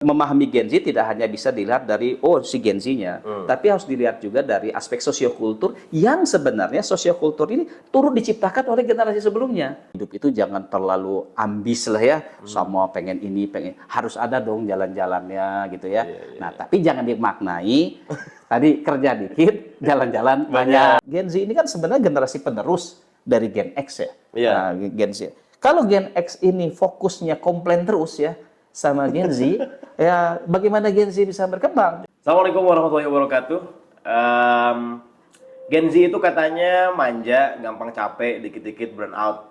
Memahami Gen Z tidak hanya bisa dilihat dari si Gen Z-nya, tapi harus dilihat juga dari aspek sosiokultur yang sebenarnya sosiokultur ini turut diciptakan oleh generasi sebelumnya. Hidup itu jangan terlalu ambis lah ya, sama pengen ini, pengen harus ada dong jalan-jalannya gitu ya. Nah, tapi jangan dimaknai tadi kerja dikit, jalan-jalan banyak. Gen Z ini kan sebenarnya generasi penerus dari Gen X ya. Nah, Gen Z. Kalau Gen X ini fokusnya komplain terus ya sama Gen Z, ya bagaimana Gen Z bisa berkembang? Assalamualaikum warahmatullahi wabarakatuh. Gen Z itu katanya manja, gampang capek, dikit-dikit burn out,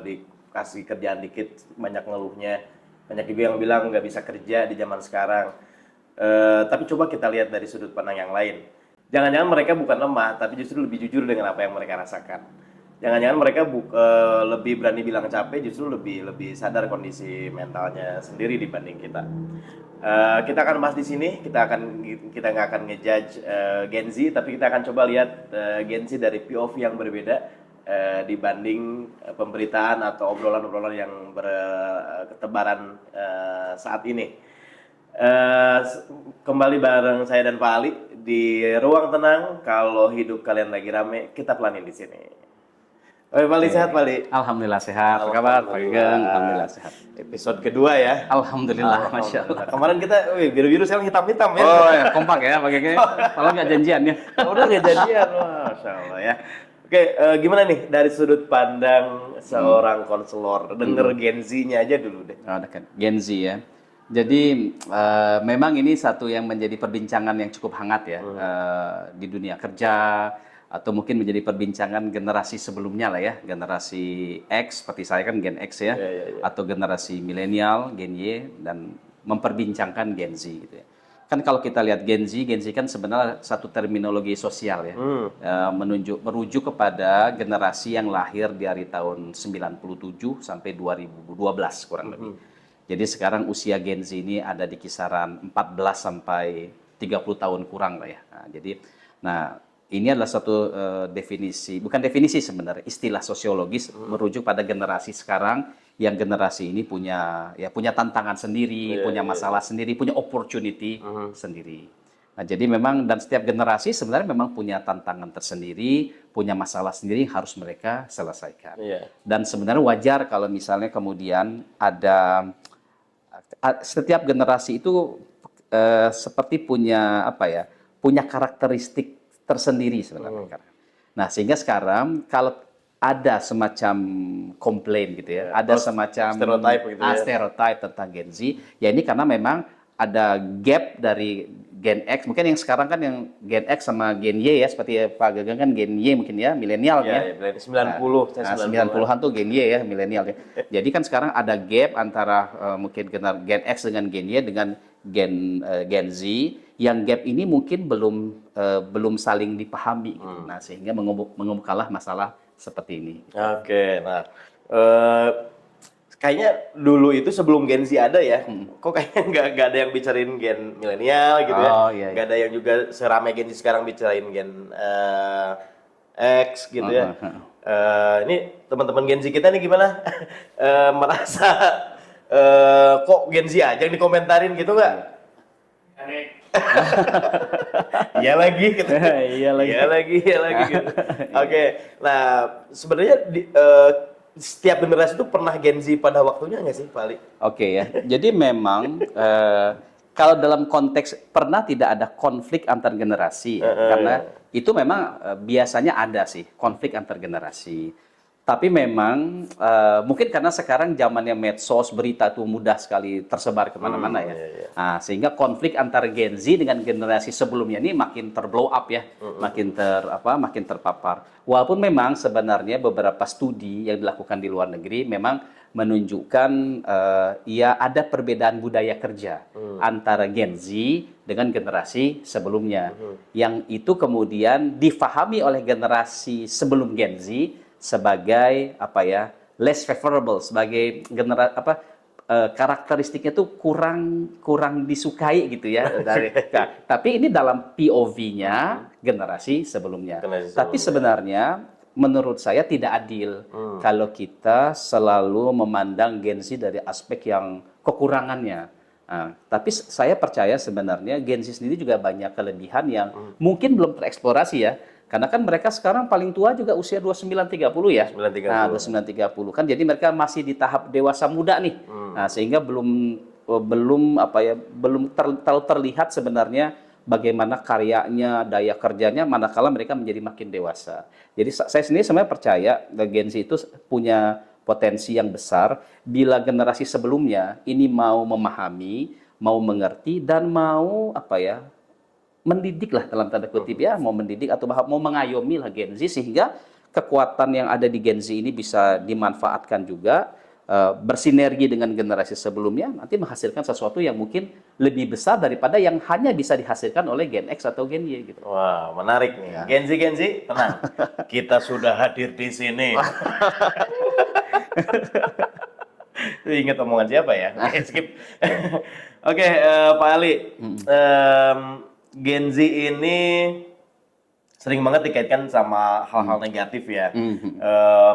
dikasih kerjaan dikit, banyak ngeluhnya. Banyak juga yang bilang nggak bisa kerja di zaman sekarang. Tapi coba kita lihat dari sudut pandang yang lain. Jangan-jangan mereka bukan lemah, tapi justru lebih jujur dengan apa yang mereka rasakan. Jangan-jangan mereka lebih berani bilang capek, justru lebih sadar kondisi mentalnya sendiri dibanding kita. Kita akan bahas di sini. Kita nggak akan ngejudge Gen Z, tapi kita akan coba lihat Gen Z dari POV yang berbeda dibanding pemberitaan atau obrolan-obrolan yang berketebaran saat ini. Kembali bareng saya dan Pak Ali di Ruang Tenang. Kalau hidup kalian lagi rame, kita pelanin di sini. Pak Ali, sehat Pak Ali? Alhamdulillah sehat. Apa kabar Pak Geng? Alhamdulillah sehat. Episode kedua ya. Alhamdulillah, Masya Allah. Kemarin kita biru-biru, sekarang hitam-hitam ya. Oh ya, kompak ya Pak Geng. Kalau nggak janjian ya. Udah nggak janjian, Masya Allah ya. Oke, gimana nih dari sudut pandang seorang konselor? Denger Gen Z-nya aja dulu deh. Gen Z ya. Jadi memang ini satu yang menjadi perbincangan yang cukup hangat ya di dunia kerja, atau mungkin menjadi perbincangan generasi sebelumnya lah ya, generasi X seperti saya kan Gen X ya, atau generasi milenial Gen Y, dan memperbincangkan Gen Z gitu ya. Kan kalau kita lihat Gen Z kan sebenarnya satu terminologi sosial ya, merujuk kepada generasi yang lahir dari tahun 97 sampai 2012 kurang lebih. Jadi sekarang usia Gen Z ini ada di kisaran 14 sampai 30 tahun kurang lah ya. Nah, ini adalah satu definisi, bukan definisi sebenarnya, istilah sosiologis merujuk pada generasi sekarang yang generasi ini punya tantangan sendiri, punya masalah sendiri, punya opportunity sendiri. Nah, jadi memang dan setiap generasi sebenarnya memang punya tantangan tersendiri, punya masalah sendiri yang harus mereka selesaikan. Dan sebenarnya wajar kalau misalnya kemudian ada setiap generasi itu seperti punya punya karakteristik tersendiri sebenarnya. Nah, sehingga sekarang kalau ada semacam komplain gitu ya, ada semacam stereotype tentang Gen Z, ya ini karena memang ada gap dari Gen X, mungkin yang sekarang kan yang Gen X sama Gen Y ya, seperti Pak Gagang kan Gen Y mungkin ya, milenial ya. 90-an tuh Gen Y ya, milenial ya. Jadi kan sekarang ada gap antara mungkin Gen X dengan Gen Y dengan Gen Z, yang gap ini mungkin belum saling dipahami gitu. Nah, sehingga mengemukalah masalah seperti ini. Oke, nah kayaknya dulu itu sebelum Gen Z ada ya, kok kayaknya nggak ada yang bicarain Gen milenial gitu ya, nggak ada yang juga seramai Gen Z sekarang bicarain Gen X gitu ya. Ini teman-teman Gen Z kita nih gimana? Merasa kok Gen Z aja yang dikomentarin gitu nggak? Iya lagi gitu. Iya lagi gitu. Oke. Nah, sebenarnya setiap generasi itu pernah Gen Z pada waktunya nggak sih, Pak Ali? Oke ya. Jadi memang kalau dalam konteks pernah tidak ada konflik antar generasi, karena itu memang biasanya ada sih konflik antar generasi. Tapi memang mungkin karena sekarang zamannya medsos, berita itu mudah sekali tersebar kemana-mana ya. Nah, sehingga konflik antara Gen Z dengan generasi sebelumnya ini makin terblow up ya, makin terpapar. Walaupun memang sebenarnya beberapa studi yang dilakukan di luar negeri memang menunjukkan ya ada perbedaan budaya kerja antara Gen Z dengan generasi sebelumnya, yang itu kemudian difahami oleh generasi sebelum Gen Z sebagai less favorable, sebagai karakteristiknya tuh kurang disukai gitu ya tapi ini dalam POV-nya generasi sebelumnya. Tapi sebenarnya menurut saya tidak adil kalau kita selalu memandang Gen Z dari aspek yang kekurangannya. Nah, tapi saya percaya sebenarnya Gen Z sendiri juga banyak kelebihan yang mungkin belum tereksplorasi ya. Karena kan mereka sekarang paling tua juga usia 29-30 ya. 930. Nah, 29-30 kan jadi mereka masih di tahap dewasa muda nih. Nah, sehingga belum apa ya, belum terlalu terlihat sebenarnya bagaimana karyanya, daya kerjanya manakala mereka menjadi makin dewasa. Jadi saya sendiri sebenarnya percaya Gen Z itu punya potensi yang besar bila generasi sebelumnya ini mau memahami, mau mengerti dan mau apa ya, mendidik lah dalam tanda kutip ya, mau mendidik atau mau mengayomi lah Gen Z sehingga kekuatan yang ada di Gen Z ini bisa dimanfaatkan juga, bersinergi dengan generasi sebelumnya, nanti menghasilkan sesuatu yang mungkin lebih besar daripada yang hanya bisa dihasilkan oleh Gen X atau Gen Y gitu. Wah, menarik nih. Ya. Gen Z, tenang. Kita sudah hadir di sini. Ingat omongan siapa ya? Oke, skip. Oke, Pak Ali. Gen Z ini sering banget dikaitkan sama hal-hal negatif ya.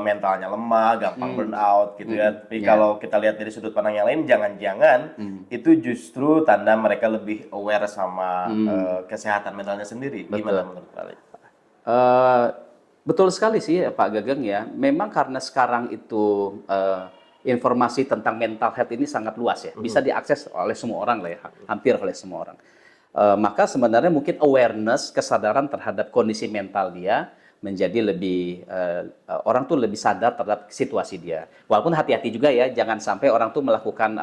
Mentalnya lemah, gampang burnout gitu ya. Tapi kalau kita lihat dari sudut pandang yang lain, jangan-jangan itu justru tanda mereka lebih aware sama kesehatan mentalnya sendiri. Gimana menurut Pak Ali? Betul sekali sih Pak Gageng ya. Memang karena sekarang itu informasi tentang mental health ini sangat luas ya. Bisa diakses oleh semua orang lah ya, hampir oleh semua orang. Maka sebenarnya mungkin awareness, kesadaran terhadap kondisi mental dia menjadi lebih, orang tuh lebih sadar terhadap situasi dia. Walaupun hati-hati juga ya, jangan sampai orang tuh melakukan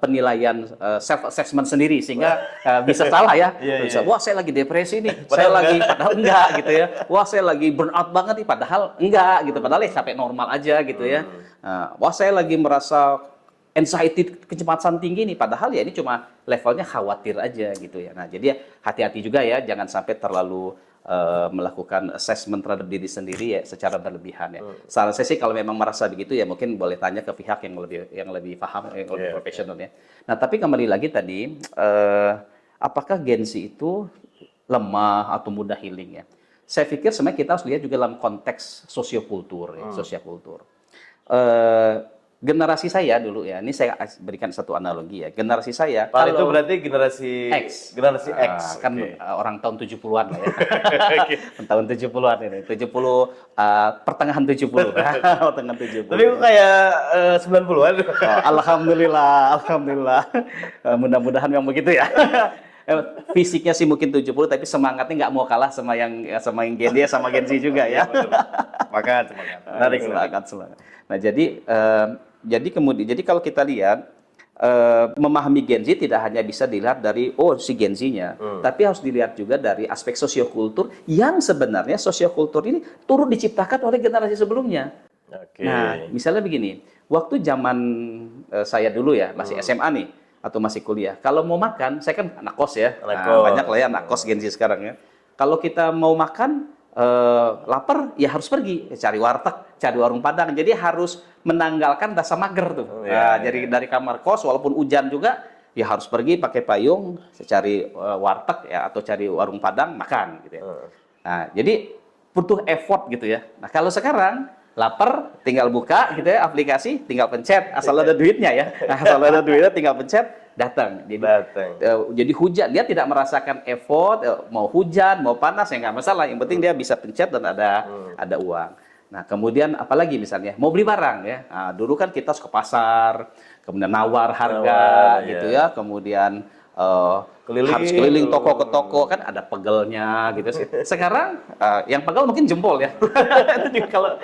penilaian self assessment sendiri sehingga bisa salah ya. Bisa, wah saya lagi depresi nih, padahal enggak gitu ya. Wah saya lagi burnout banget nih, padahal enggak gitu. Padahal ya sampai normal aja gitu ya. Wah saya lagi merasa anxiety kecepatan tinggi nih, padahal ya ini cuma levelnya khawatir aja gitu ya. Nah jadi ya hati-hati juga ya, jangan sampai terlalu melakukan assessment terhadap diri sendiri ya secara berlebihan ya. Saran saya sih kalau memang merasa begitu ya mungkin boleh tanya ke pihak yang lebih paham, yang lebih profesional ya. Nah tapi kembali lagi tadi, apakah Gen Z itu lemah atau mudah healing ya? Saya pikir sebenarnya kita harus lihat juga dalam konteks sosiokultur ya, sosiokultur. Generasi saya dulu ya, ini saya berikan satu analogi ya. Generasi saya, Pak itu berarti generasi X. Generasi X. Kan orang tahun 70-an lah ya. Okay. Tahun 70-an ini. 70 pertengahan 70. Pertengahan 70. Tapi kok kayak 90-an. Alhamdulillah. Mudah-mudahan memang begitu ya. Fisiknya sih mungkin 70 tapi semangatnya nggak mau kalah sama yang Gen Y sama Gen Z juga ya. Semangat. Semangat. Nah, jadi kalau kita lihat memahami Gen Z tidak hanya bisa dilihat dari si Gen Z-nya, tapi harus dilihat juga dari aspek sosiokultur yang sebenarnya sosiokultur ini turut diciptakan oleh generasi sebelumnya. Okay. Nah, misalnya begini, waktu zaman saya dulu ya, masih SMA nih, atau masih kuliah, kalau mau makan, saya kan anak kos ya, banyak lah ya anak kos Gen Z sekarang ya. Kalau kita mau makan, lapar, ya harus pergi, cari warteg, cari warung Padang, jadi harus menanggalkan rasa mager tuh. Jadi dari kamar kos, walaupun hujan juga, ya harus pergi pakai payung, cari warteg ya, atau cari warung Padang, makan gitu ya. Nah, jadi butuh effort gitu ya. Nah, kalau sekarang, lapar, tinggal buka gitu ya, aplikasi, tinggal pencet, asal ada duitnya ya. Asal ada duitnya tinggal pencet, datang. Jadi hujan, dia tidak merasakan effort, mau hujan, mau panas, ya nggak masalah. Yang penting dia bisa pencet dan ada uang. Nah, kemudian apalagi misalnya, mau beli barang ya. Nah, dulu kan kita harus ke pasar, kemudian nawar harga gitu ya, kemudian harus keliling toko ke toko, kan ada pegelnya gitu sih. Sekarang yang pegel mungkin jempol ya. Itu kalau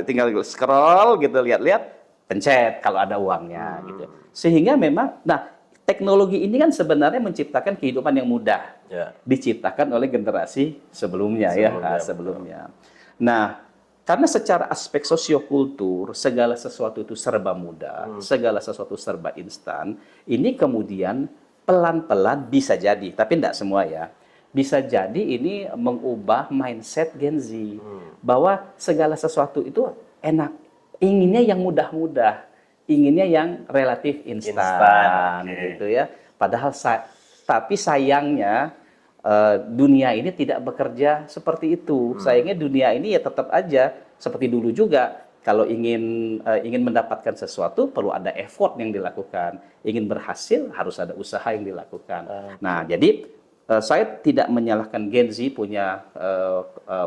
tinggal scroll gitu, lihat-lihat, pencet kalau ada uangnya gitu. Sehingga memang, nah teknologi ini kan sebenarnya menciptakan kehidupan yang mudah, diciptakan oleh generasi sebelumnya. Nah, karena secara aspek sosiokultur, segala sesuatu itu serba mudah, segala sesuatu serba instan, ini kemudian pelan-pelan bisa jadi, tapi tidak semua ya, bisa jadi ini mengubah mindset Gen Z, bahwa segala sesuatu itu enak, inginnya yang mudah-mudah, inginnya yang relatif instan gitu ya. Padahal tapi sayangnya dunia ini tidak bekerja seperti itu. Sayangnya dunia ini ya tetap aja seperti dulu juga, kalau ingin mendapatkan sesuatu perlu ada effort yang dilakukan. Ingin berhasil harus ada usaha yang dilakukan. Nah, jadi saya tidak menyalahkan Gen Z punya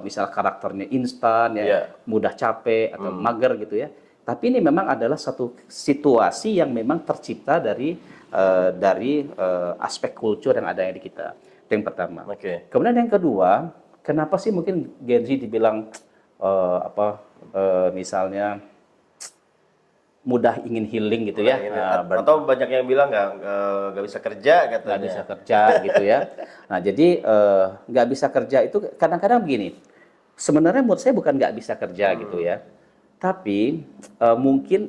misal karakternya instan ya, mudah capek atau mager gitu ya. Tapi ini memang adalah satu situasi yang memang tercipta dari aspek kultur yang ada di kita. Itu yang pertama. Kemudian yang kedua, kenapa sih mungkin Gen Z dibilang misalnya mudah ingin healing gitu ya, atau banyak yang bilang nggak bisa kerja katanya. Nggak bisa kerja gitu ya. Nah jadi nggak bisa kerja itu kadang-kadang begini. Sebenarnya menurut saya bukan nggak bisa kerja gitu ya, tapi mungkin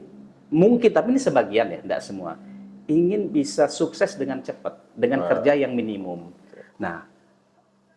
tapi ini sebagian ya, nggak semua. Ingin bisa sukses dengan cepat, dengan kerja yang minimum. Nah,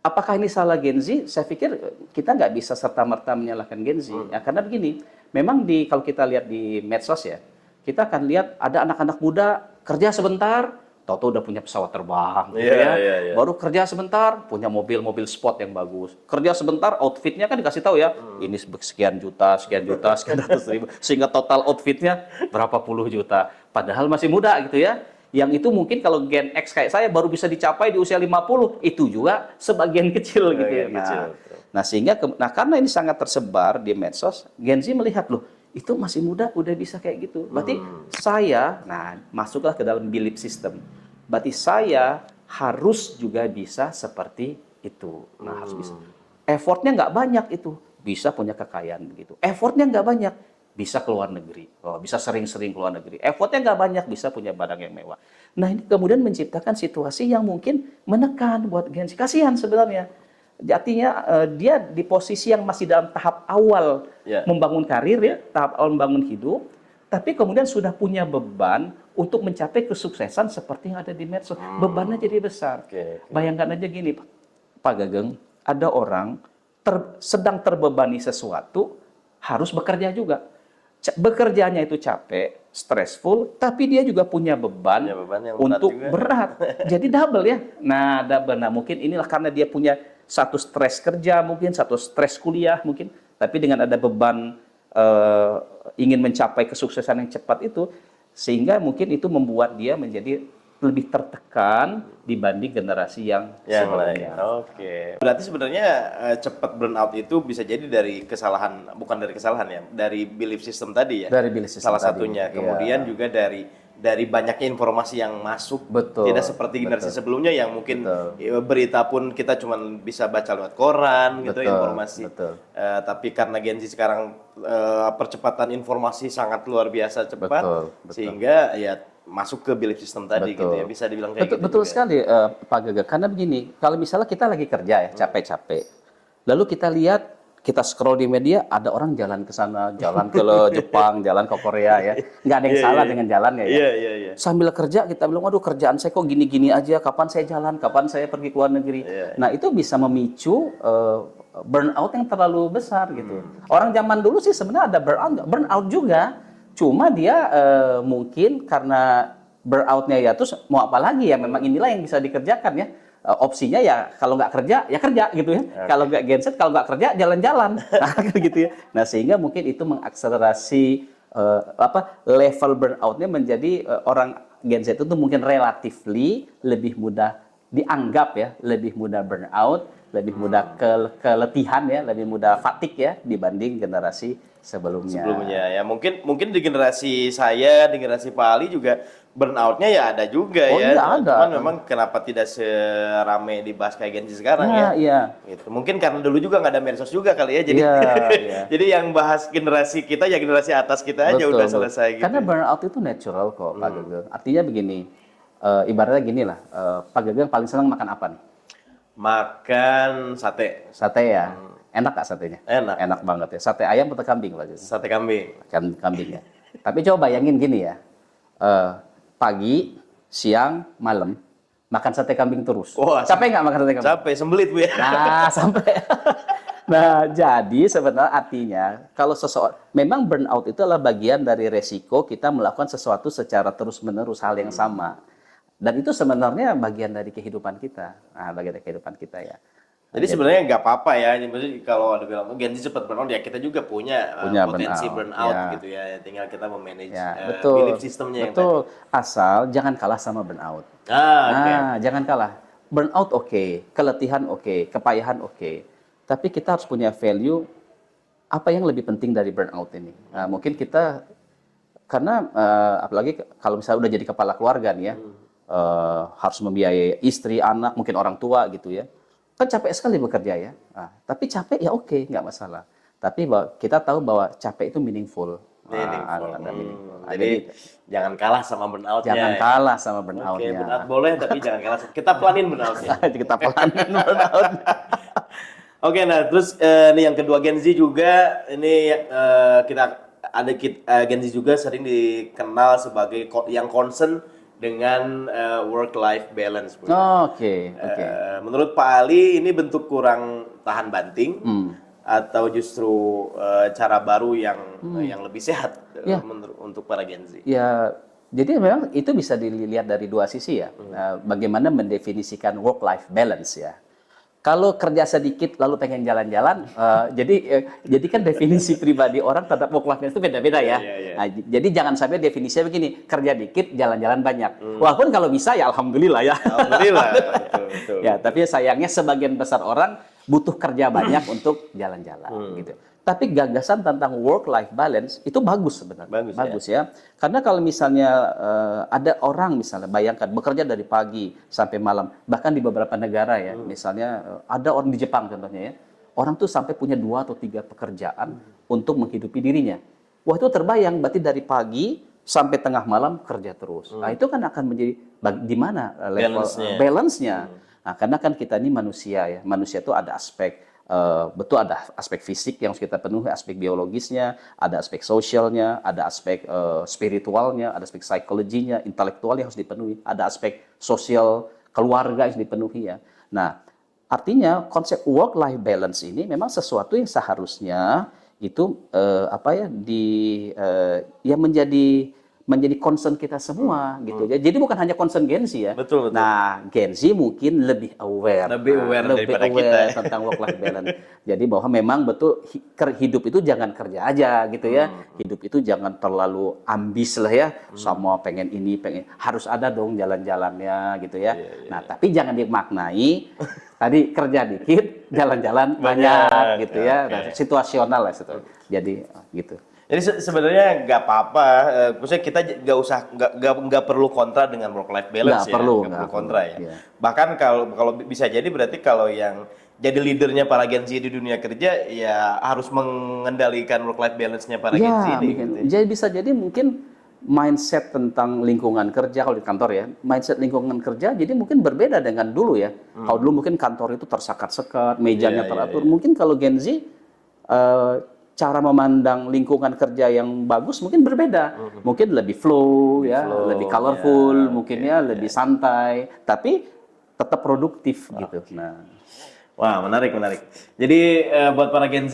apakah ini salah Gen Z? Saya pikir kita nggak bisa serta-merta menyalahkan Gen Z. Ya, karena begini, memang kalau kita lihat di medsos ya, kita akan lihat ada anak-anak muda kerja sebentar, tahu-tahu udah punya pesawat terbang, gitu ya. Baru kerja sebentar, punya mobil sport yang bagus. Kerja sebentar, outfitnya kan dikasih tahu ya, ini sekian juta, sekian ratus ribu, sehingga total outfitnya berapa puluh juta. Padahal masih muda gitu ya. Yang itu mungkin kalau Gen X kayak saya baru bisa dicapai di usia 50, itu juga sebagian kecil gitu ya. Nah, sehingga karena ini sangat tersebar di medsos, Gen Z melihat loh, itu masih muda udah bisa kayak gitu. Berarti saya, masuklah ke dalam belief system. Berarti saya harus juga bisa seperti itu. Nah, harus bisa. Effortnya nggak banyak itu, bisa punya kekayaan begitu. Effortnya nggak banyak, bisa keluar negeri, bisa sering-sering keluar negeri. Effortnya nggak banyak, bisa punya barang yang mewah. Nah, ini kemudian menciptakan situasi yang mungkin menekan buat Gen Z. Kasihan sebenarnya. Artinya dia di posisi yang masih dalam tahap awal membangun karir, ya, tahap awal membangun hidup, tapi kemudian sudah punya beban untuk mencapai kesuksesan seperti yang ada di medsos. Bebannya jadi besar. Bayangkan aja gini, Pak Gageng, ada orang sedang terbebani sesuatu, harus bekerja juga. Bekerjanya itu capek, stressful, tapi dia juga punya beban yang untuk berat. Jadi double ya. Nah, double. Nah, mungkin inilah karena dia punya satu stres kerja, mungkin satu stres kuliah, mungkin. Tapi dengan ada beban ingin mencapai kesuksesan yang cepat itu, sehingga mungkin itu membuat dia menjadi lebih tertekan dibanding generasi yang sebelumnya. Berarti sebenarnya cepat burnout itu bisa jadi dari kesalahan, bukan dari kesalahan ya, dari belief system tadi ya. Dari belief system salah satunya. Kemudian juga dari banyaknya informasi yang masuk. Tidak seperti generasi sebelumnya yang mungkin berita pun kita cuma bisa baca lewat koran gitu informasi. Tapi karena Gen Z sekarang percepatan informasi sangat luar biasa cepat, sehingga ya masuk ke belief system tadi gitu ya, bisa dibilang kayak gitu. Betul sekali Pak Gaga, karena begini, kalau misalnya kita lagi kerja ya, capek-capek, lalu kita lihat, kita scroll di media, ada orang jalan ke sana, jalan ke Jepang, jalan ke Korea ya, nggak ada yang salah dengan jalannya ya. Sambil kerja kita bilang, waduh kerjaan saya kok gini-gini aja, kapan saya jalan, kapan saya pergi ke luar negeri. Nah itu bisa memicu burnout yang terlalu besar gitu. Orang zaman dulu sih sebenarnya ada burnout juga. Cuma dia mungkin karena burnout-nya ya terus mau apa lagi ya, memang inilah yang bisa dikerjakan ya. Opsinya ya kalau nggak kerja ya kerja gitu ya. Kalau nggak genset, kalau nggak kerja jalan-jalan. Nah, gitu ya. Nah, sehingga mungkin itu mengakselerasi level burnout-nya menjadi orang Gen Z itu mungkin relatively lebih mudah dianggap ya, lebih mudah burnout, lebih mudah keletihan ya, lebih mudah fatigue ya dibanding generasi sebelumnya ya. Mungkin di generasi saya, di generasi Pak Ali juga burnout-nya ya ada juga ya. Iya, ada. Cuman memang kenapa tidak serame dibahas kayak Gen Z sekarang ya. Iya. Gitu. Mungkin karena dulu juga nggak ada medsos juga kali ya. Jadi jadi yang bahas generasi kita ya generasi atas kita aja udah selesai gitu. Karena burnout itu natural kok Pak Gageng. Artinya begini, ibaratnya gini lah, Pak Gageng paling senang makan apa nih? Makan sate. Sate ya. Enak gak satenya? Enak banget ya. Sate ayam atau kambing Pak Gageng? Sate kambing. Kambing ya. Tapi coba bayangin gini ya. Pagi, siang, malam makan sate kambing terus. Capek nggak makan sate kambing? Capek, sembelit Bu ya. Nah, sampai. Nah, jadi sebenarnya artinya kalau seseorang memang burnout itu adalah bagian dari resiko kita melakukan sesuatu secara terus-menerus hal yang sama. Dan itu sebenarnya bagian dari kehidupan kita. Nah, bagian dari kehidupan kita ya. Jadi sebenarnya nggak apa-apa ya. Maksudnya kalau ada bilang Gen Z cepat burnout ya kita juga punya, Punya potensi burnout ya. gitu ya. Tinggal kita memanage Ya, betul. belief systemnya yang tadi. Betul. Asal jangan kalah sama burnout. Oke. Jangan kalah. Burnout oke, keletihan oke, kepayahan oke. Tapi kita harus punya value apa yang lebih penting dari burnout ini. Nah, mungkin kita karena apalagi kalau misalnya udah jadi kepala keluarga nih ya, harus membiayai istri, anak, mungkin orang tua gitu ya. Kan capek sekali bekerja ya. Nah, tapi capek ya oke, nggak masalah. Tapi kita tahu bahwa capek itu meaningful. Meaningful. Ada meaningful. Jadi jangan kalah sama burnout-nya. Jangan kalah sama Oke, burnout-nya. burnout boleh tapi jangan kalah. Kita pelanin burnout-nya. Kita pelanin burnout. Oke, nah terus nih yang kedua Gen Z juga ini Gen Z juga sering dikenal sebagai yang concern dengan work life balance. Bro. Oke. Menurut Pak Ali ini bentuk kurang tahan banting atau justru cara baru yang lebih sehat untuk para Gen Z? Ya, jadi memang itu bisa dilihat dari dua sisi ya. Bagaimana mendefinisikan work life balance ya. Kalau kerja sedikit lalu pengen jalan-jalan, jadi kan definisi pribadi orang terhadap work life balance itu beda-beda ya. Nah, jadi jangan sampai definisinya begini, kerja dikit, jalan-jalan banyak. Walaupun kalau bisa ya alhamdulillah ya. Alhamdulillah. Betul. Ya, tapi sayangnya sebagian besar orang butuh kerja banyak untuk jalan-jalan gitu. Tapi gagasan tentang work-life balance itu bagus sebenarnya. Bagus ya. Karena kalau misalnya ada orang misalnya bayangkan bekerja dari pagi sampai malam, bahkan di beberapa negara ya, misalnya ada orang di Jepang contohnya ya, orang tuh sampai punya 2 atau 3 pekerjaan untuk menghidupi dirinya. Wah itu terbayang, berarti dari pagi sampai tengah malam kerja terus. Nah itu kan akan menjadi di mana level balance-nya. Nah karena kan kita ini manusia ya, manusia itu ada aspek betul ada aspek fisik yang harus kita penuhi, aspek biologisnya, ada aspek sosialnya, ada aspek spiritualnya, ada aspek psikologinya, intelektualnya harus dipenuhi, ada aspek sosial keluarga yang harus dipenuhi ya. Nah, artinya konsep work life balance ini memang sesuatu yang seharusnya itu yang menjadi concern kita semua gitu ya. Jadi bukan hanya concern Gen Z ya. Betul. Nah, Gen Z mungkin lebih aware daripada kita tentang work life balance. Jadi bahwa memang betul hidup itu jangan kerja aja gitu ya. Hidup itu jangan terlalu ambis lah ya. Sama pengen ini, harus ada dong jalan-jalannya gitu ya. Nah, tapi jangan dimaknai tadi kerja dikit, jalan-jalan banyak gitu ya. Nah, situasional lah itu. Jadi gitu. Jadi sebenarnya nggak apa-apa, maksudnya kita nggak perlu kontra dengan work life balance nggak perlu kontra ya. Yeah. Bahkan kalau bisa jadi berarti kalau yang jadi leadernya para Gen Z di dunia kerja ya harus mengendalikan work life balance-nya para Gen Z ini. Gitu. Jadi bisa jadi mungkin mindset tentang lingkungan kerja kalau di kantor ya, mindset lingkungan kerja jadi mungkin berbeda dengan dulu ya. Kalau dulu mungkin kantor itu tersekat-sekat, mejanya teratur. Mungkin kalau Gen Z cara memandang lingkungan kerja yang bagus mungkin berbeda. Mungkin lebih flow ya, lebih colorful, mungkin lebih santai, tapi tetap produktif gitu. Nah, wah, menarik. Jadi buat para Gen Z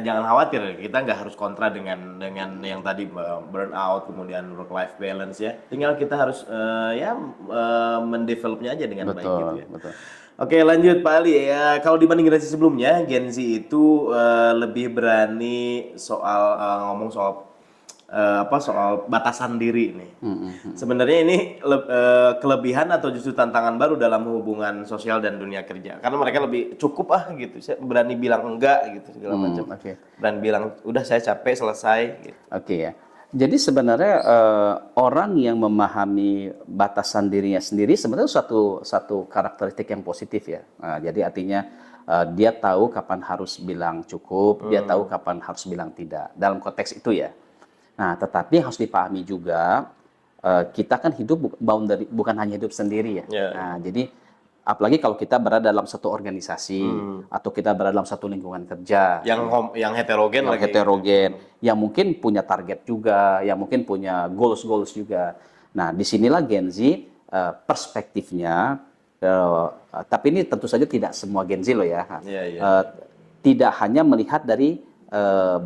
jangan khawatir, kita nggak harus kontra dengan yang tadi burnout kemudian work life balance ya. Tinggal kita harus mendevelopnya aja dengan baik gitu ya. Betul. Oke, lanjut Pak Ali ya. Kalau dibanding generasi sebelumnya, Gen Z itu lebih berani ngomong soal batasan diri nih. Sebenarnya ini kelebihan atau justru tantangan baru dalam hubungan sosial dan dunia kerja. Karena mereka lebih cukup gitu. Saya berani bilang enggak gitu segala macam. Berani bilang udah saya capek selesai gitu. Ya. Jadi sebenarnya orang yang memahami batasan dirinya sendiri sebenarnya satu karakteristik yang positif ya. Nah, jadi artinya dia tahu kapan harus bilang cukup, dia tahu kapan harus bilang tidak. Dalam konteks itu ya. Nah, tetapi harus dipahami juga kita kan hidup bukan hanya hidup sendiri ya. Nah, jadi apalagi kalau kita berada dalam satu organisasi atau kita berada dalam satu lingkungan kerja yang heterogen yang mungkin punya target juga, yang mungkin punya goals juga. Nah, disinilah Gen Z perspektifnya, tapi ini tentu saja tidak semua Gen Z loh ya. Tidak hanya melihat dari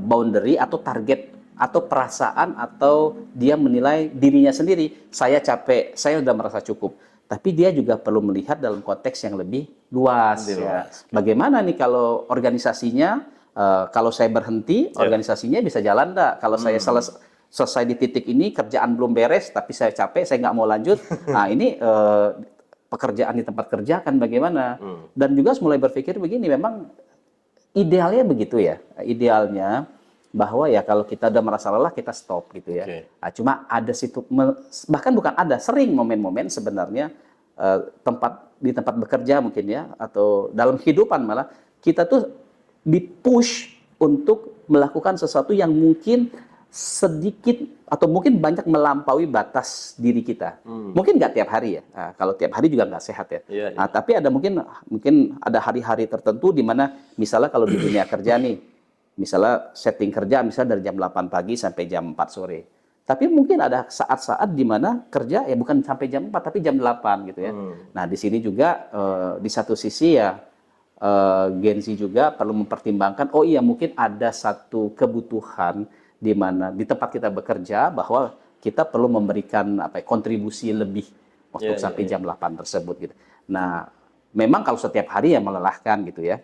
boundary atau target atau perasaan atau dia menilai dirinya sendiri, saya capek, saya sudah merasa cukup. tapi dia juga perlu melihat dalam konteks yang lebih luas. Lebih Ya. luas. Bagaimana nih kalau organisasinya, kalau saya berhenti, organisasinya bisa jalan enggak? Kalau saya selesai di titik ini, kerjaan belum beres, tapi saya capek, saya nggak mau lanjut. Nah ini pekerjaan di tempat kerja kan bagaimana? Dan juga mulai berpikir begini, memang idealnya begitu ya. Idealnya bahwa ya kalau kita udah merasa lelah kita stop gitu ya. Oke. Nah, cuma ada bahkan bukan ada, sering momen-momen sebenarnya di tempat bekerja mungkin ya, atau dalam kehidupan malah kita tuh di-push untuk melakukan sesuatu yang mungkin sedikit atau mungkin banyak melampaui batas diri kita. Mungkin nggak tiap hari ya. Nah, kalau tiap hari juga nggak sehat ya. Iya, iya. Nah, tapi ada mungkin ada hari-hari tertentu di mana misalnya kalau di dunia kerja nih, misalnya setting kerja misalnya dari jam 8 pagi sampai jam 4 sore. Tapi mungkin ada saat-saat di mana kerja ya bukan sampai jam 4 tapi jam 8 gitu ya. Nah, di sini juga di satu sisi ya Gen Z juga perlu mempertimbangkan, oh iya mungkin ada satu kebutuhan di mana di tempat kita bekerja bahwa kita perlu memberikan kontribusi lebih untuk sampai jam 8 tersebut gitu. Nah, memang kalau setiap hari ya melelahkan gitu ya.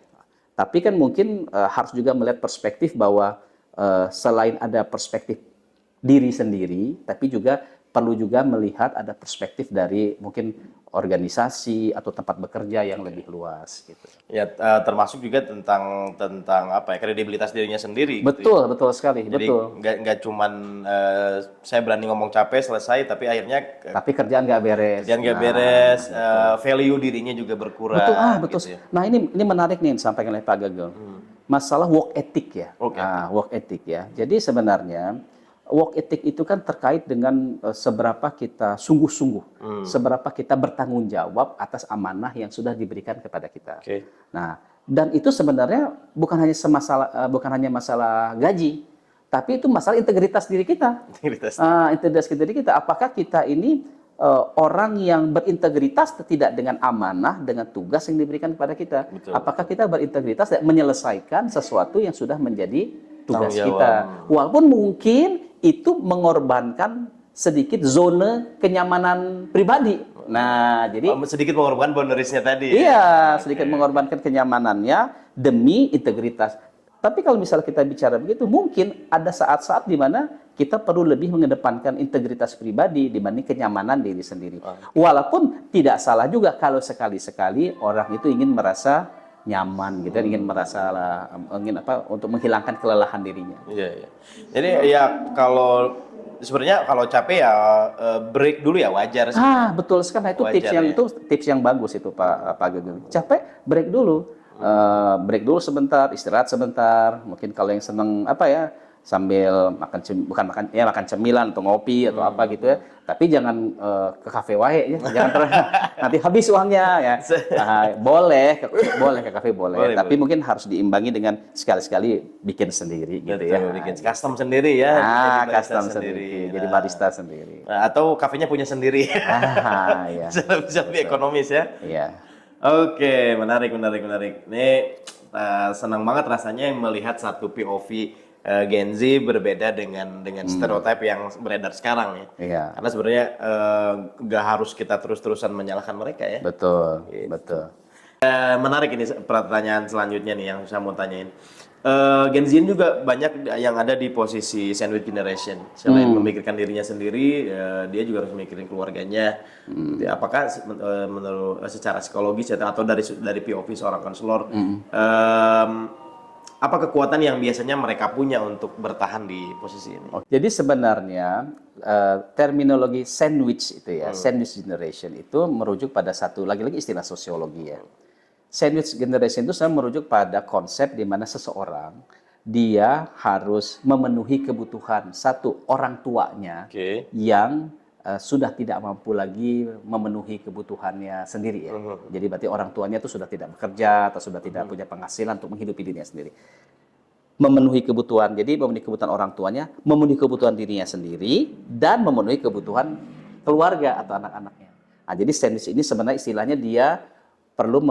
Tapi kan mungkin harus juga melihat perspektif bahwa selain ada perspektif diri sendiri, tapi juga perlu juga melihat ada perspektif dari mungkin organisasi atau tempat bekerja yang lebih luas gitu. Ya, termasuk juga tentang kredibilitas dirinya sendiri. Betul, gitu ya. betul sekali, Jadi betul. nggak cuman saya berani ngomong capek selesai, tapi akhirnya Tapi kerjaan nggak beres. kerjaan nggak beres, value dirinya juga berkurang. Betul, betul. Gitu ya. Nah, ini menarik nih yang disampaikan oleh Pak Gagel. Masalah work ethic ya. Oke. Work ethic ya. Jadi sebenarnya work ethic itu kan terkait dengan seberapa kita sungguh-sungguh, seberapa kita bertanggung jawab atas amanah yang sudah diberikan kepada kita. Oke. Nah, dan itu sebenarnya bukan hanya masalah gaji, tapi itu masalah integritas diri kita. Integritas diri kita. Apakah kita ini orang yang berintegritas tidak dengan amanah, dengan tugas yang diberikan kepada kita? Betul. Apakah kita berintegritas dan menyelesaikan sesuatu yang sudah menjadi tugas Tanggung kita? jawab. Walaupun mungkin itu mengorbankan sedikit zona kenyamanan pribadi. Nah, jadi Sedikit mengorbankan boundariesnya tadi. iya, sedikit mengorbankan kenyamanannya demi integritas. Tapi kalau misalnya kita bicara begitu, mungkin ada saat-saat di mana kita perlu lebih mengedepankan integritas pribadi dibanding kenyamanan diri sendiri. Walaupun tidak salah juga kalau sekali-sekali orang itu ingin merasa nyaman gitu, ingin untuk menghilangkan kelelahan dirinya. Iya, iya. Jadi ya sebenarnya kalau capek ya break dulu ya wajar sih. Betul sekali. Nah, itu Wajar itu tips yang bagus itu Pak Gagel. Capek, break dulu. Break dulu sebentar, istirahat sebentar. Mungkin kalau yang seneng sambil makan cemilan atau ngopi atau apa gitu ya. Tapi jangan ke kafe wae ya. Jangan nanti habis uangnya ya. Boleh ke kafe boleh. Tapi mungkin harus diimbangi dengan sekali-sekali bikin sendiri gitu ya. Bikin custom sendiri ya. Jadi barista Custom sendiri. Jadi barista sendiri. Nah, atau kafenya punya sendiri. Ya. Bisa lebih ekonomis ya. Iya. Oke, menarik. Ini senang banget rasanya melihat satu POV Gen Z berbeda dengan stereotip yang beredar sekarang ya. Iya. Karena sebenarnya nggak harus kita terus-terusan menyalahkan mereka ya. Betul, Gitu. betul. Menarik ini pertanyaan selanjutnya nih yang saya mau tanyain. Gen Z juga banyak yang ada di posisi sandwich generation. Selain memikirkan dirinya sendiri, dia juga harus memikirin keluarganya. Jadi, apakah menurut secara psikologis atau dari POV seorang konselor, apa kekuatan yang biasanya mereka punya untuk bertahan di posisi ini? Jadi sebenarnya terminologi sandwich itu ya, sandwich generation itu merujuk pada satu lagi-lagi istilah sosiologi ya. Sandwich generation itu saya merujuk pada konsep di mana seseorang dia harus memenuhi kebutuhan satu orang tuanya yang sudah tidak mampu lagi memenuhi kebutuhannya sendiri ya. Jadi berarti orang tuanya itu sudah tidak bekerja atau sudah tidak punya penghasilan untuk menghidupi dirinya sendiri. Memenuhi kebutuhan, jadi memenuhi kebutuhan orang tuanya, memenuhi kebutuhan dirinya sendiri, dan memenuhi kebutuhan keluarga atau anak-anaknya. Nah, jadi sandwich ini sebenarnya istilahnya dia perlu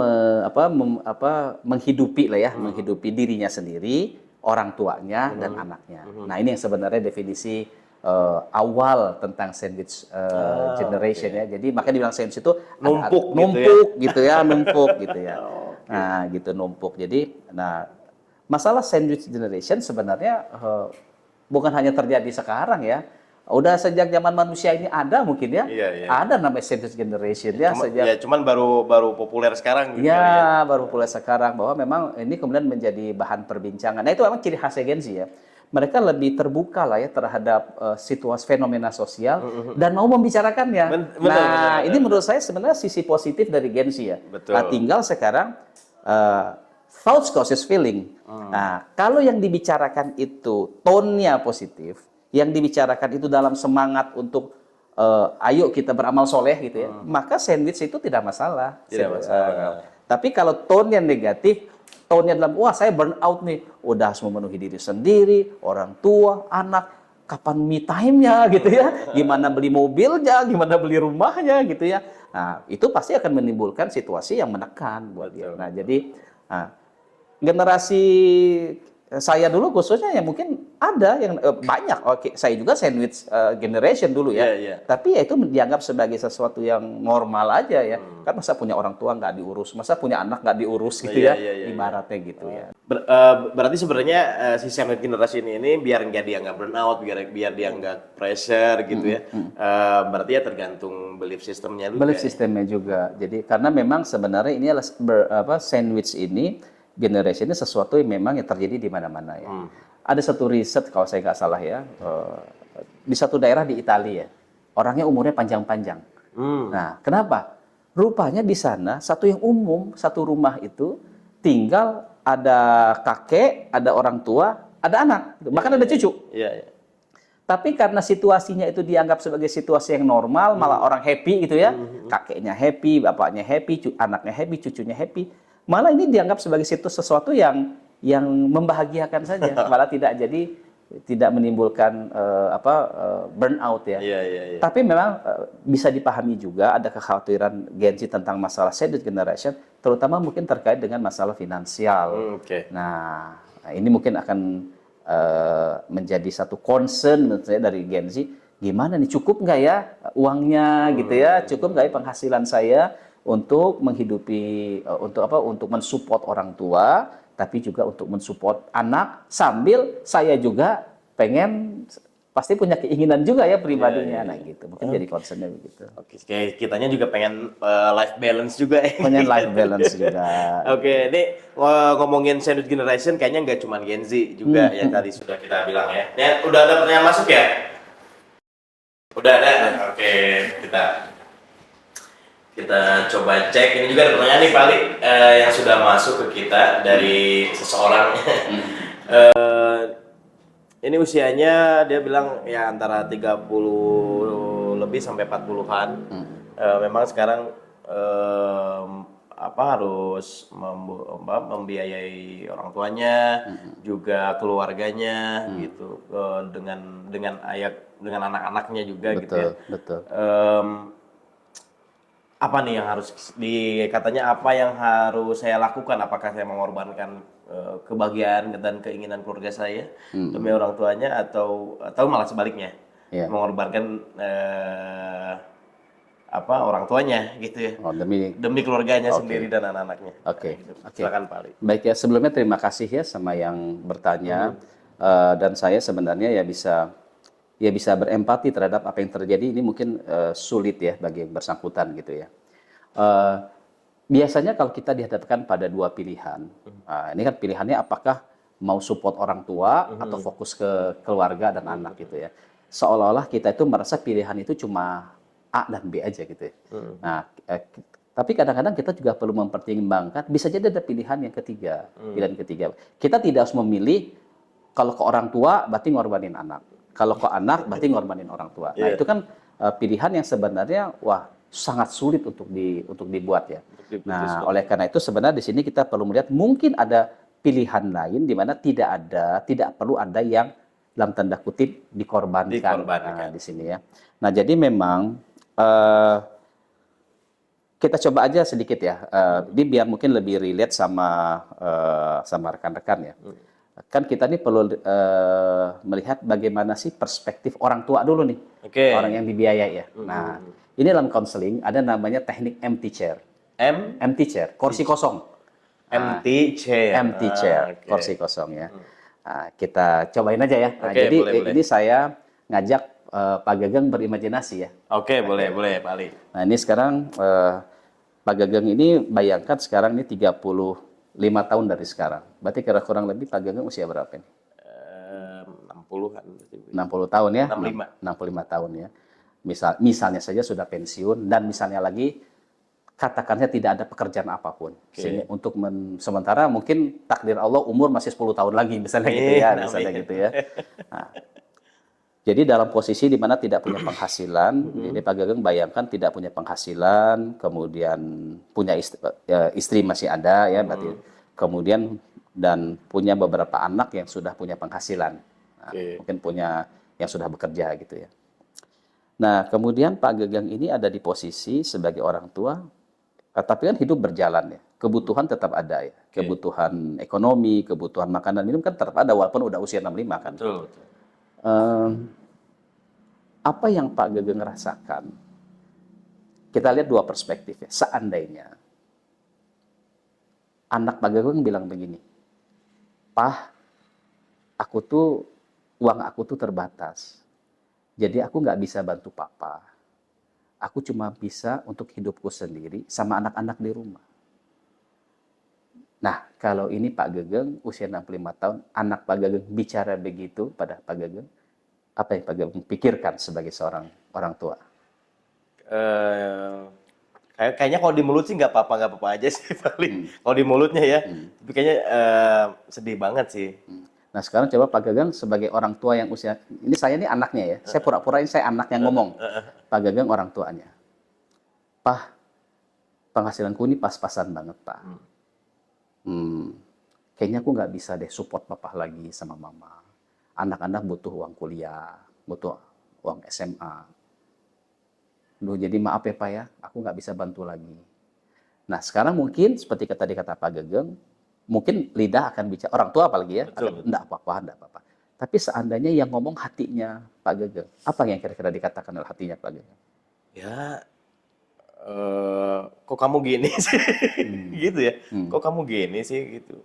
menghidupi menghidupi dirinya sendiri, orang tuanya dan anaknya. Nah, ini yang sebenarnya definisi awal tentang sandwich generation ya. Jadi makanya dibilang sandwich itu Numpuk gitu ya, numpuk gitu ya. Oke. Nah, gitu numpuk. Jadi, masalah sandwich generation sebenarnya bukan hanya terjadi sekarang ya. Udah sejak zaman manusia ini ada mungkin ya. Iya, iya. Ada namanya sandwich generation ya, Cuman baru populer sekarang gitu ya, kali ya. baru mulai sekarang bahwa memang ini kemudian menjadi bahan perbincangan. Nah, itu memang ciri khasnya Gen Z ya. Mereka lebih terbuka lah ya terhadap situasi fenomena sosial dan mau membicarakannya. Ini menurut saya sebenarnya sisi positif dari Gen Z ya. Betul. Nah, tinggal sekarang thoughts causes feeling. Nah, kalau yang dibicarakan itu tone-nya positif, yang dibicarakan itu dalam semangat untuk ayo kita beramal soleh gitu ya, maka sandwich itu tidak masalah. Tidak masalah. Tapi kalau tone-nya negatif, tone-nya dalam, wah saya burn out nih, udah harus memenuhi diri sendiri, orang tua, anak, kapan me time-nya gitu ya, gimana beli mobilnya, gimana beli rumahnya gitu ya. Nah, itu pasti akan menimbulkan situasi yang menekan buat dia. Nah, jadi generasi saya dulu khususnya ya mungkin ada yang banyak. Oke, saya juga sandwich generation dulu ya. Tapi ya itu dianggap sebagai sesuatu yang normal aja ya. Kan masa punya orang tua nggak diurus, masa punya anak nggak diurus gitu ya. Ibaratnya gitu ya. Berarti sebenarnya si sandwich generasi ini biar nggak dia nggak burnout, biar dia nggak pressure gitu ya. Berarti ya tergantung belief systemnya juga. Belief systemnya juga. Jadi karena memang sebenarnya ini adalah sandwich ini generasi ini sesuatu yang memang yang terjadi di mana-mana ya. Ada satu riset kalau saya nggak salah ya, di satu daerah di Italia, orangnya umurnya panjang-panjang. Nah, kenapa? Rupanya di sana satu yang umum, satu rumah itu tinggal ada kakek, ada orang tua, ada anak, bahkan ada cucu. Tapi karena situasinya itu dianggap sebagai situasi yang normal, malah orang happy gitu ya, kakeknya happy, bapaknya happy, anaknya happy, cucunya happy. Malah ini dianggap sebagai sesuatu yang membahagiakan saja, malah tidak menimbulkan burnout ya. Tapi memang bisa dipahami juga ada kekhawatiran Gen Z tentang masalah sandwich generation, terutama mungkin terkait dengan masalah finansial. Nah, ini mungkin akan menjadi satu concern menurut saya dari Gen Z. Gimana nih, cukup nggak ya uangnya gitu ya, cukup nggak ya penghasilan saya untuk menghidupi, untuk mensupport orang tua, tapi juga untuk mensupport anak, sambil saya juga pengen, pasti punya keinginan juga ya pribadinya, nah gitu, mungkin jadi concernnya begitu. Oke, kayak kitanya juga pengen life balance juga ya. Pengen life balance juga. Oke, ini ngomongin sandwich generation kayaknya nggak cuma Gen Z juga yang tadi sudah kita bilang ya. Ini udah ada pertanyaan masuk ya? Udah ada? Oke, kita coba cek. Ini juga ada pertanyaan nih Pali yang sudah masuk ke kita dari seseorang. Ini usianya dia bilang ya antara 30 lebih sampai 40-an. Memang sekarang harus membiayai orang tuanya, juga keluarganya gitu, dengan anak-anaknya juga. Betul, gitu ya. Betul. Apa nih yang harus katanya apa yang harus saya lakukan? Apakah saya mengorbankan kebahagiaan dan keinginan keluarga saya demi orang tuanya, atau malah sebaliknya mengorbankan orang tuanya gitu ya, demi keluarganya sendiri dan anak-anaknya. Oke. Silakan Pak Ali. Baik ya, sebelumnya terima kasih ya sama yang bertanya, dan saya sebenarnya ya bisa berempati terhadap apa yang terjadi. Ini mungkin sulit ya bagi yang bersangkutan gitu ya. Biasanya kalau kita dihadapkan pada dua pilihan, ini kan pilihannya apakah mau support orang tua atau fokus ke keluarga dan anak gitu ya. Seolah-olah kita itu merasa pilihan itu cuma A dan B aja gitu ya. Nah, tapi kadang-kadang kita juga perlu mempertimbangkan, bisa jadi ada pilihan yang ketiga. Pilihan ketiga. Kita tidak harus memilih, kalau ke orang tua berarti ngorbanin anak. Kalau ke anak berarti ngorbanin orang tua. Nah, itu kan pilihan yang sebenarnya sangat sulit untuk dibuat ya. Nah, oleh karena itu sebenarnya di sini kita perlu melihat mungkin ada pilihan lain di mana tidak perlu ada yang dalam tanda kutip dikorbankan. Nah, di sini ya. Nah, jadi memang kita coba aja sedikit ya. Biar mungkin lebih relate sama rekan-rekan ya. kan kita nih perlu melihat bagaimana sih perspektif orang tua dulu nih, Oke. orang yang dibiayai ya. Nah, ini dalam konseling ada namanya teknik empty chair. Empty chair, kursi kosong. Empty chair. Empty chair, Oke. kursi kosong ya. Nah, kita cobain aja ya. Nah, Oke, jadi boleh. ini saya ngajak Pak Gageng berimajinasi ya. Oke, boleh Pak Ali. Nah, ini sekarang Pak Gageng ini bayangkan sekarang ini 35 tahun dari sekarang. Berarti kira kurang lebih Pak Gageng usia berapa ini? 60-an. 60 tahun ya? 65. 65 tahun ya. Misalnya saja sudah pensiun dan misalnya lagi katakannya tidak ada pekerjaan apapun. Sehingga untuk sementara mungkin takdir Allah umur masih 10 tahun lagi misalnya gitu ya, misalnya gitu ya. Nah, jadi dalam posisi di mana tidak punya penghasilan, jadi Pak Gageng bayangkan tidak punya penghasilan, kemudian punya istri masih ada ya, berarti kemudian dan punya beberapa anak yang sudah punya penghasilan, nah, mungkin punya yang sudah bekerja gitu ya. Nah kemudian Pak Gageng ini ada di posisi sebagai orang tua, tapi kan hidup berjalan ya, kebutuhan tetap ada ya, kebutuhan ekonomi, kebutuhan makanan minum kan tetap ada walaupun udah usia 65 kan. Betul. Apa yang Pak Gageng rasakan? Kita lihat dua perspektif ya. Seandainya anak Pak Gageng bilang begini, "Pah, uang aku tuh terbatas. Jadi aku nggak bisa bantu papa. Aku cuma bisa untuk hidupku sendiri sama anak-anak di rumah." Nah, kalau ini Pak Gageng usia 65 tahun, anak Pak Gageng bicara begitu pada Pak Gageng, apa yang Pak Gageng pikirkan sebagai seorang orang tua? Kayaknya kalau di mulut sih nggak apa-apa aja sih paling. Kalau di mulutnya ya, tapi kayaknya sedih banget sih. Nah, sekarang coba Pak Gageng sebagai orang tua yang usia, ini saya ini anaknya ya, saya pura-purain saya anak yang ngomong. Pak Gageng orang tuanya. "Pah, penghasilanku ini pas-pasan banget, Pak. Kayaknya aku nggak bisa deh support papa lagi sama mama. Anak-anak butuh uang kuliah, butuh uang SMA. Duh, jadi maaf ya Pak ya, aku nggak bisa bantu lagi." Nah, sekarang mungkin seperti tadi kata Pak Gageng, mungkin lidah akan bicara, orang tua apalagi ya, enggak apa-apa. Tapi seandainya yang ngomong hatinya Pak Gageng, apa yang kira-kira dikatakan oleh hatinya Pak Gageng? Ya, kok kamu gini sih? Gitu ya. Kok kamu gini sih gitu.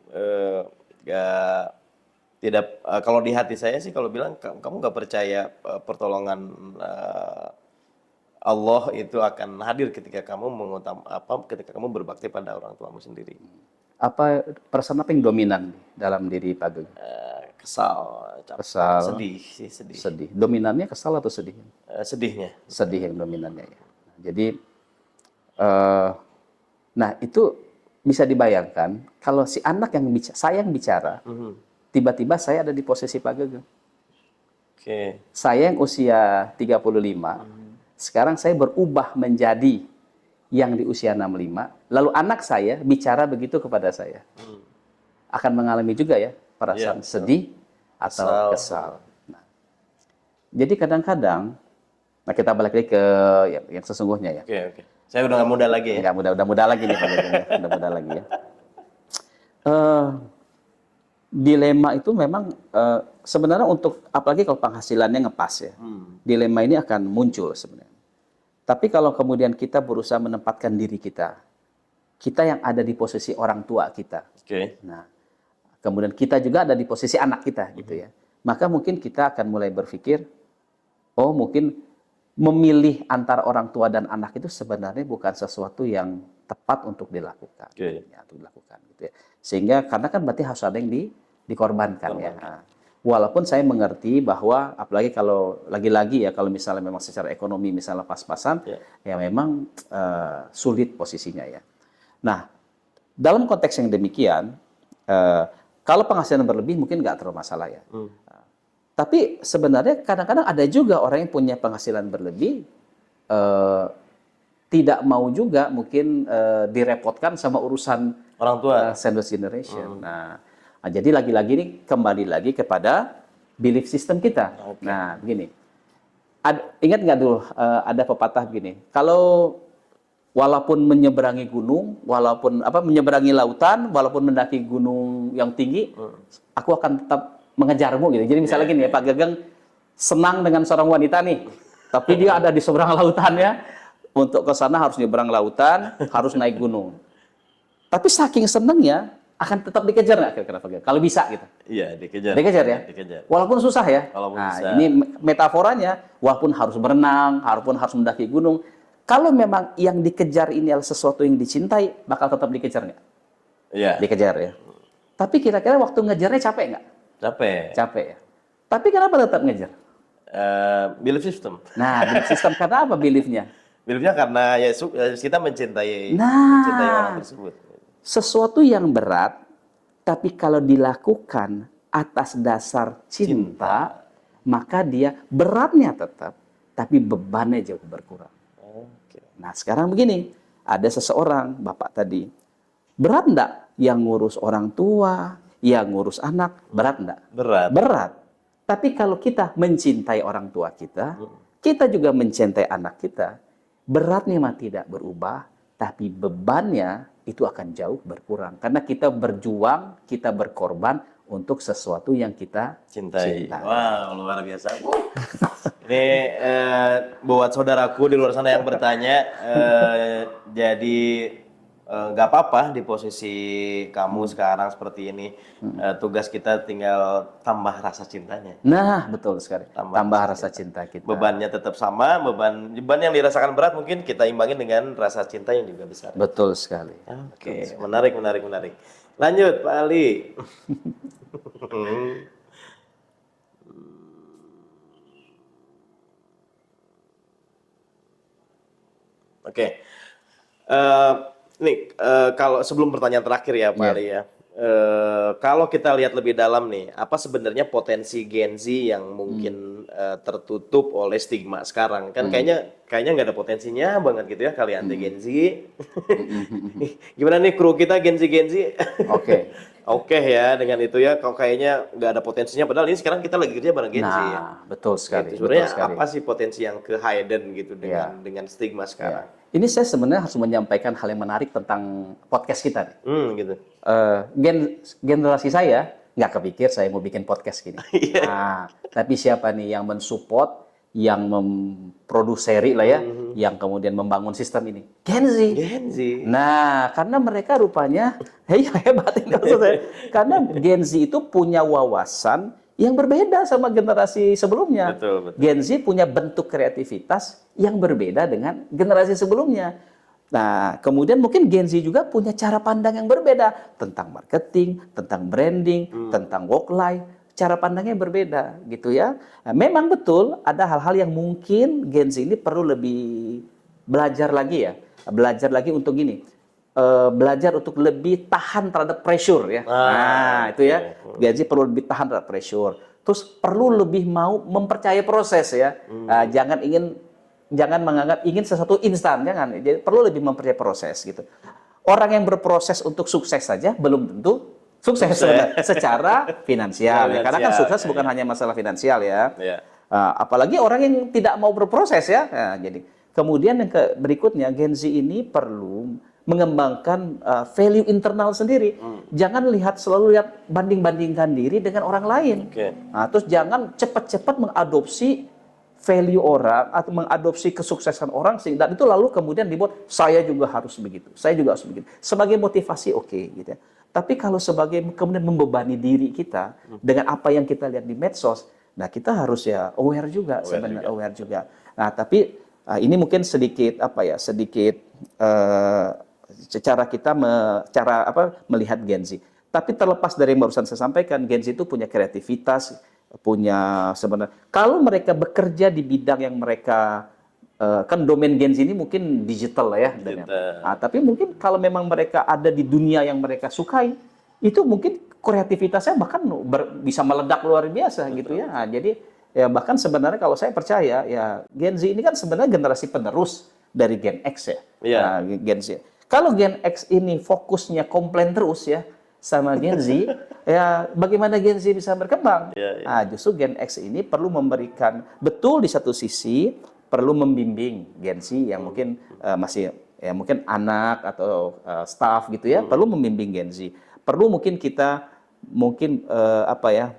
Tidak, kalau di hati saya sih kalau bilang kamu nggak percaya pertolongan Allah itu akan hadir ketika kamu ketika kamu berbakti pada orang tuamu sendiri. Apa perasaan apa yang dominan dalam diri Pak Gageng? Kesal, Kesal, sedih sih, sedih. sedih. Dominannya kesal atau sedih? Sedihnya. Sedih yang dominannya ya. Jadi, nah itu bisa dibayangkan kalau si anak yang bicara, saya yang bicara, tiba-tiba saya ada di posisi Pak Gageng. Oke. Saya yang usia 35, sekarang saya berubah menjadi yang di usia 65, lalu anak saya bicara begitu kepada saya. Akan mengalami juga ya perasaan sedih atau kesal. Nah, jadi kadang-kadang, nah kita balik lagi ke yang sesungguhnya ya. Oke. Saya udah nggak muda lagi ya. Nggak muda, udah muda lagi nih Pak Gageng ya. Udah muda lagi ya. Dilema itu memang sebenarnya untuk, apalagi kalau penghasilannya ngepas ya, dilema ini akan muncul sebenarnya. Tapi kalau kemudian kita berusaha menempatkan diri kita yang ada di posisi orang tua kita. Nah, kemudian kita juga ada di posisi anak kita gitu ya. Maka mungkin kita akan mulai berpikir, oh mungkin memilih antara orang tua dan anak itu sebenarnya bukan sesuatu yang tepat untuk dilakukan. Ya, untuk dilakukan gitu ya. Sehingga karena kan berarti harus ada yang dikorbankan ya. Nah, walaupun saya mengerti bahwa apalagi kalau lagi-lagi ya kalau misalnya memang secara ekonomi misalnya pas-pasan ya memang sulit posisinya ya. Nah, dalam konteks yang demikian kalau penghasilan berlebih mungkin nggak terlalu masalah ya. Tapi sebenarnya kadang-kadang ada juga orang yang punya penghasilan berlebih tidak mau juga mungkin direpotkan sama urusan orang tua sandwich generation. Nah, jadi lagi-lagi ini kembali lagi kepada belief system kita. Nah, begini. Ingat nggak dulu ada pepatah begini. Kalau walaupun menyeberangi gunung, walaupun menyeberangi lautan, walaupun mendaki gunung yang tinggi, aku akan tetap mengejarmu gitu. Jadi misalnya gini ya, Pak Gagang senang dengan seorang wanita nih, tapi dia ada di seberang lautan ya. Untuk ke sana harus nyeberang lautan, harus naik gunung. Tapi saking senengnya, akan tetap dikejar nggak kira-kira Pak Gagang? Kalau bisa gitu. Iya, dikejar. Dikejar ya? Dikejar. Walaupun susah ya? Walaupun Nah, susah. ini metaforanya, walaupun harus berenang, walaupun harus mendaki gunung, kalau memang yang dikejar ini adalah sesuatu yang dicintai, bakal tetap dikejar nggak? Iya. Dikejar ya. Tapi kira-kira waktu ngejarnya capek nggak? Capek. Capek ya. Tapi kenapa tetap ngejar? Belief system. Nah, belief system karena apa beliefnya? Beliefnya karena ya kita mencintai orang tersebut. Sesuatu yang berat, tapi kalau dilakukan atas dasar cinta, maka dia beratnya tetap, tapi bebannya jauh berkurang. Oke. Nah, sekarang begini, ada seseorang, Bapak tadi, berat enggak yang ngurus orang tua, yang ngurus anak, berat enggak? Berat. Berat. Tapi kalau kita mencintai orang tua kita, kita juga mencintai anak kita, beratnya mah tidak berubah, tapi bebannya itu akan jauh berkurang. Karena kita berjuang, kita berkorban untuk sesuatu yang kita Cintai. cintai. Wow, luar biasa. Ini buat saudaraku di luar sana yang bertanya, jadi nggak apa-apa di posisi kamu sekarang seperti ini. Tugas kita tinggal tambah rasa cintanya. Nah, betul sekali. Tambah Tambah rasa cinta kita. Bebannya tetap sama, beban yang dirasakan berat mungkin kita imbangin dengan rasa cinta yang juga besar. Betul sekali. Oke, menarik. Lanjut, Pak Ali. Oke. Nih, kalau sebelum pertanyaan terakhir ya, Pak Ali ya. Kalau kita lihat lebih dalam nih, apa sebenarnya potensi Gen Z yang mungkin tertutup oleh stigma sekarang? Kan kayaknya nggak ada potensinya banget gitu ya kalian Gen Z. Gimana nih kru kita Gen Z? Oke. Oke ya dengan itu ya, kalau kayaknya nggak ada potensinya. Padahal ini sekarang kita lagi kerja bareng Gen Z ya. Nah, betul sekali. Gitu. Sebenarnya betul sekali. apa sih potensi yang ke hidden gitu dengan stigma sekarang? Ini saya sebenarnya harus menyampaikan hal yang menarik tentang podcast kita nih. Gitu. Generasi saya nggak kepikir saya mau bikin podcast gini. Nah, tapi siapa nih yang mensupport, yang memproduseri lah ya, yang kemudian membangun sistem ini? Gen Z. Gen Z. Nah, karena mereka rupanya hebat ini maksud saya. Karena Gen Z itu punya wawasan yang berbeda sama generasi sebelumnya. Betul. Gen Z punya bentuk kreativitas yang berbeda dengan generasi sebelumnya. Nah, kemudian mungkin Gen Z juga punya cara pandang yang berbeda tentang marketing, tentang branding, tentang work life. Cara pandangnya berbeda, gitu ya. Nah, memang betul ada hal-hal yang mungkin Gen Z ini perlu lebih belajar lagi ya. Belajar lagi untuk gini. Belajar untuk lebih tahan terhadap pressure ya. Nah, itu ya. Gen Z perlu lebih tahan terhadap pressure. Terus perlu lebih mau mempercayai proses ya. Jangan menganggap ingin sesuatu instan, jangan. Jadi perlu lebih mempercayai proses gitu. Orang yang berproses untuk sukses saja belum tentu sukses secara finansial. Ya. Karena kan sukses bukan hanya masalah finansial ya. Apalagi orang yang tidak mau berproses ya. Nah, jadi kemudian yang berikutnya Gen Z ini perlu mengembangkan value internal sendiri. Jangan selalu lihat banding-bandingkan diri dengan orang lain. Nah, terus jangan cepat-cepat mengadopsi value orang atau mengadopsi kesuksesan orang sehingga itu lalu kemudian dibuat saya juga harus begitu. Saya juga harus begitu. Sebagai motivasi oke gitu ya. Tapi kalau sebagai kemudian membebani diri kita dengan apa yang kita lihat di medsos, nah kita harus ya aware juga sebenarnya aware juga. Nah, tapi ini mungkin sedikit secara kita melihat Gen Z. Tapi terlepas dari yang barusan saya sampaikan, Gen Z itu punya kreativitas, punya sebenarnya. Kalau mereka bekerja di bidang yang mereka kan domain Gen Z ini mungkin digital lah ya. Nah, tapi mungkin kalau memang mereka ada di dunia yang mereka sukai, itu mungkin kreativitasnya bahkan bisa meledak luar biasa gitu ya. Nah, jadi ya bahkan sebenarnya kalau saya percaya ya Gen Z ini kan sebenarnya generasi penerus dari Gen X ya. Nah, Gen Z. Kalau Gen X ini fokusnya komplain terus ya sama Gen Z, ya bagaimana Gen Z bisa berkembang? Nah, justru Gen X ini perlu memberikan, betul di satu sisi perlu membimbing Gen Z yang mungkin masih ya mungkin anak atau staff gitu ya, perlu membimbing Gen Z. Perlu mungkin kita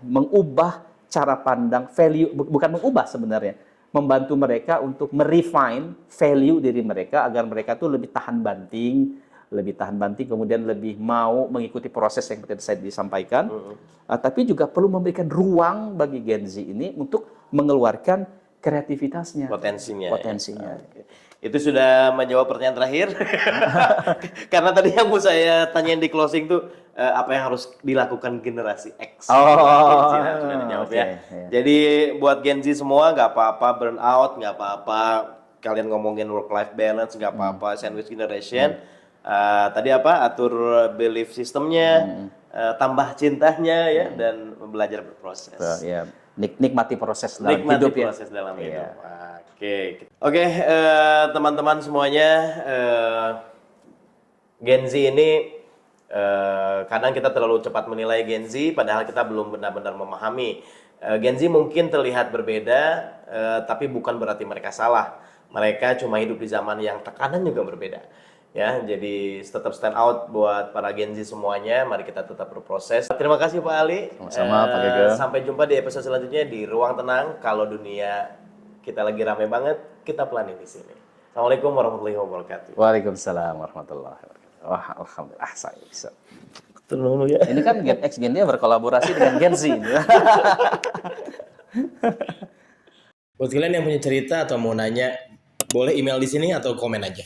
mengubah cara pandang value, bukan mengubah sebenarnya, membantu mereka untuk merefine value diri mereka agar mereka tuh lebih tahan banting, kemudian lebih mau mengikuti proses yang tadi saya disampaikan. Tapi juga perlu memberikan ruang bagi Gen Z ini untuk mengeluarkan kreativitasnya, Potensinya. Ya. Itu sudah menjawab pertanyaan terakhir. Karena tadi yang mau saya tanyain di closing tuh apa yang harus dilakukan generasi X. Gen Z, nah, sudah dijawab ya. Jadi buat Gen Z semua nggak apa-apa burnout, nggak apa-apa kalian ngomongin work life balance, nggak apa-apa sandwich generation. Tadi atur belief sistemnya, tambah cintanya ya dan belajar berproses. Ya, nikmati proses dalam hidup ya. Proses dalam hidup. Oke, teman-teman semuanya, Gen Z ini kadang kita terlalu cepat menilai Gen Z, padahal kita belum benar-benar memahami. Gen Z mungkin terlihat berbeda, tapi bukan berarti mereka salah. Mereka cuma hidup di zaman yang tekanan juga berbeda. Ya, jadi tetap stand out buat para Gen Z semuanya. Mari kita tetap berproses. Terima kasih Pak Ali. Sama-sama Pak Gege. Sampai jumpa di episode selanjutnya di Ruang Tenang. Kalau dunia kita lagi rame banget, kita pelanin di sini. Assalamualaikum warahmatullahi wabarakatuh. Waalaikumsalam warahmatullahi wabarakatuh. Wah, alhamdulillah saya bisa. Terlalu ya. Ini kan Gen X Gen Y berkolaborasi dengan Gen Z. Buat kalian yang punya cerita atau mau nanya, boleh email di sini atau komen aja.